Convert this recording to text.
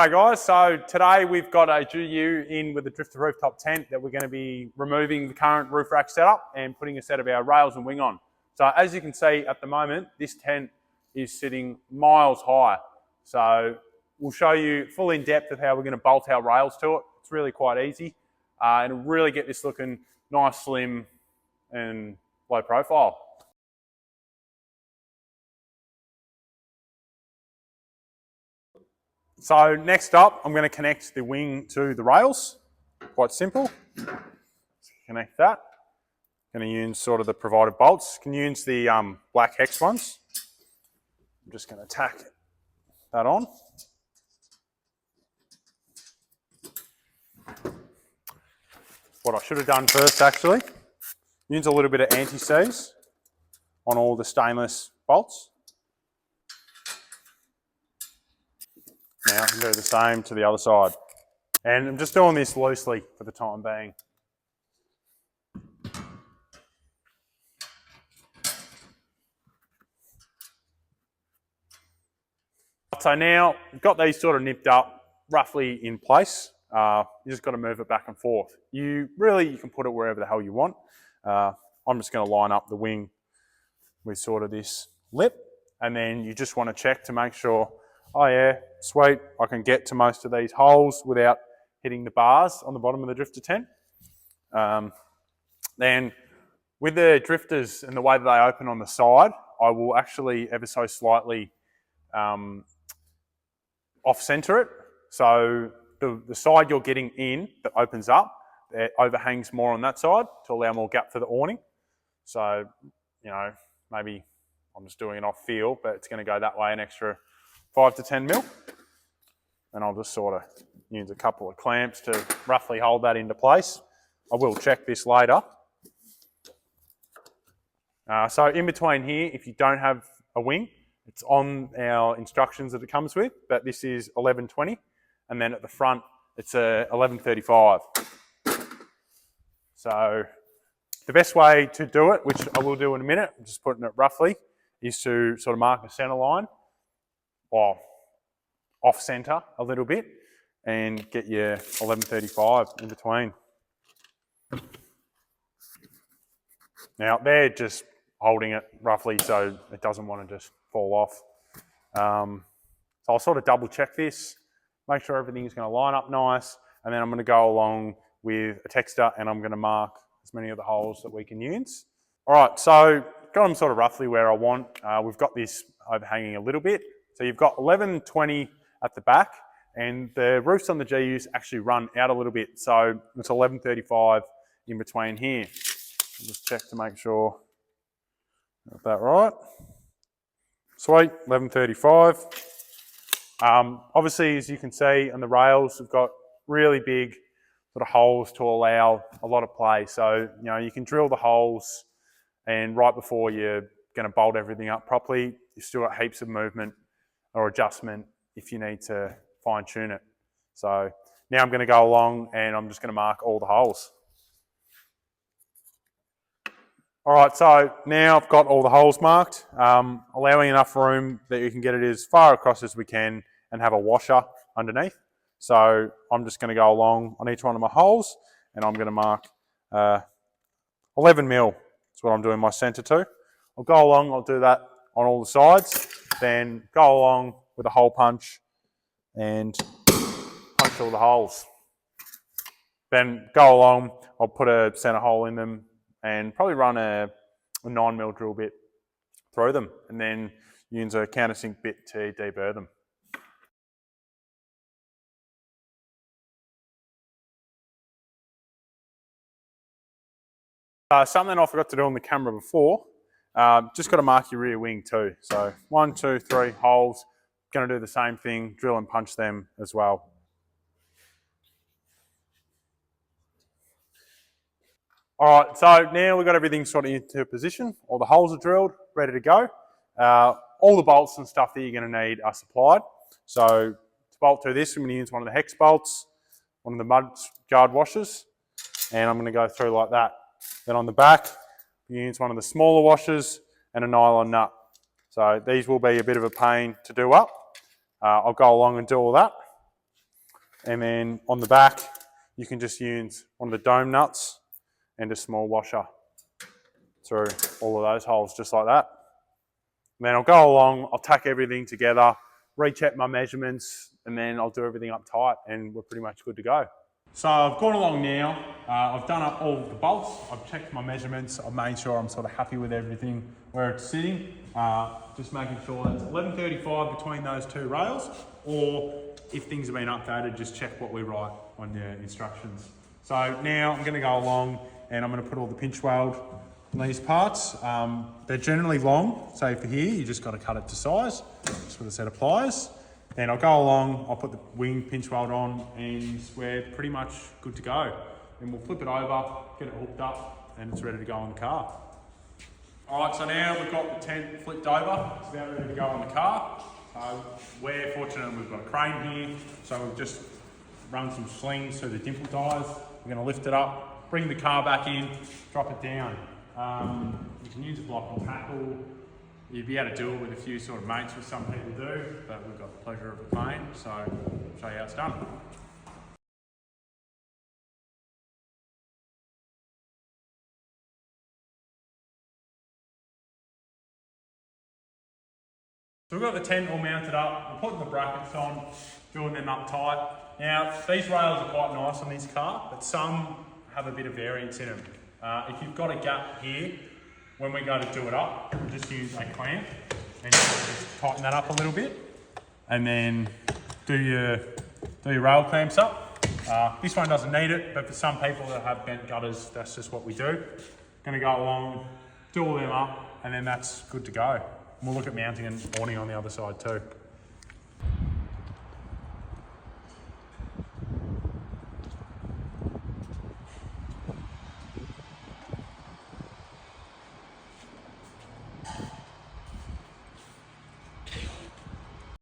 Hi guys, so today we've got a GU in with the Drifta rooftop tent that we're going to be removing the current roof rack setup and putting a set of our rails and wing on. So as you can see at the moment, this tent is sitting miles high. So we'll show you full in depth of how we're going to bolt our rails to it. It's really quite easy and really get this looking nice, slim and low profile. So next up, I'm going to connect the wing to the rails. Quite simple. Connect that. Going to use sort of the provided bolts. You can use the black hex ones. I'm just going to tack that on. What I should have done first actually, use a little bit of anti-seize on all the stainless bolts. Now I can do the same to the other side. And I'm just doing this loosely for the time being. So now we've got these sort of nipped up roughly in place. You just got to move it back and forth. You can put it wherever the hell you want. I'm just going to line up the wing with sort of this lip, and then you just want to check to make sure, oh yeah, sweet, I can get to most of these holes without hitting the bars on the bottom of the Drifta tent. Then with the drifters and the way that they open on the side, I will actually ever so slightly off-center it. So the side you're getting in that opens up, it overhangs more on that side to allow more gap for the awning. So, you know, maybe I'm just doing it off feel, but it's going to go that way an extra 5 to 10 mil. And I'll just sort of use a couple of clamps to roughly hold that into place. I will check this later. So in between here, if you don't have a wing, it's on our instructions that it comes with, but this is 1120, and then at the front, it's a 1135. So the best way to do it, which I will do in a minute, I'm just putting it roughly, is to sort of mark a center line, or off center a little bit, and get your 1135 in between. Now they're just holding it roughly so it doesn't want to just fall off. So I'll sort of double check this, make sure everything's going to line up nice, and then I'm going to go along with a texter and I'm going to mark as many of the holes that we can use. All right, so got them sort of roughly where I want. We've got this overhanging a little bit. So you've got 1120 at the back, and the roofs on the GUs actually run out a little bit. So it's 1135 in between here. I'll just check to make sure got that right. Sweet, 1135. Obviously, as you can see on the rails, we've got really big sort of holes to allow a lot of play. So, you know, you can drill the holes, and right before you're going to bolt everything up properly, you've still got heaps of movement or adjustment if you need to fine tune it. So now I'm going to go along and I'm just going to mark all the holes. All right, so now I've got all the holes marked, allowing enough room that you can get it as far across as we can and have a washer underneath. So I'm just going to go along on each one of my holes and I'm going to mark 11 mil. That's what I'm doing my center to. I'll go along, I'll do that on all the sides, then go along with a hole punch and punch all the holes. Then go along, I'll put a center hole in them and probably run a 9mm drill bit through them, and then use a countersink bit to deburr them. Something I forgot to do on the camera before, just got to mark your rear wing too. So 1, 2, 3 holes, going to do the same thing, drill and punch them as well. All right, so now we've got everything sort of into position. All the holes are drilled, ready to go. All the bolts and stuff that you're going to need are supplied. So to bolt through this, I'm going to use one of the hex bolts, one of the mud guard washers, and I'm going to go through like that. Then on the back, you use one of the smaller washers and a nylon nut. So these will be a bit of a pain to do up. I'll go along and do all that. And then on the back, you can just use one of the dome nuts and a small washer through all of those holes, just like that. And then I'll go along, I'll tack everything together, recheck my measurements, and then I'll do everything up tight, and we're pretty much good to go. So I've gone along now, I've done up all the bolts, I've checked my measurements, I've made sure I'm sort of happy with everything where it's sitting, just making sure that's 1135 between those two rails, or if things have been updated, just check what we write on the instructions. So now I'm going to go along and I'm going to put all the pinch weld on these parts. They're generally long, so for here you just got to cut it to size, just with a set of pliers. Then I'll go along, I'll put the wing pinch weld on, and we're pretty much good to go. Then we'll flip it over, get it hooked up, and it's ready to go on the car. All right, so now we've got the tent flipped over, it's about ready to go on the car. We're fortunate we've got a crane here, so we've just run some slings through the dimple dies. We're going to lift it up, bring the car back in, drop it down. You can use a block and tackle. You'd be able to do it with a few sort of mates, which some people do, but we've got the pleasure of the plane, so I'll show you how it's done. So we've got the tent all mounted up, we're putting the brackets on, doing them up tight. Now, these rails are quite nice on this car, but some have a bit of variance in them. If you've got a gap here, when we go to do it up, we'll just use a clamp and just tighten that up a little bit, and then do your rail clamps up. This one doesn't need it, but for some people that have bent gutters, that's just what we do. Gonna go along, do all them up, and then that's good to go. And we'll look at mounting an awning on the other side too.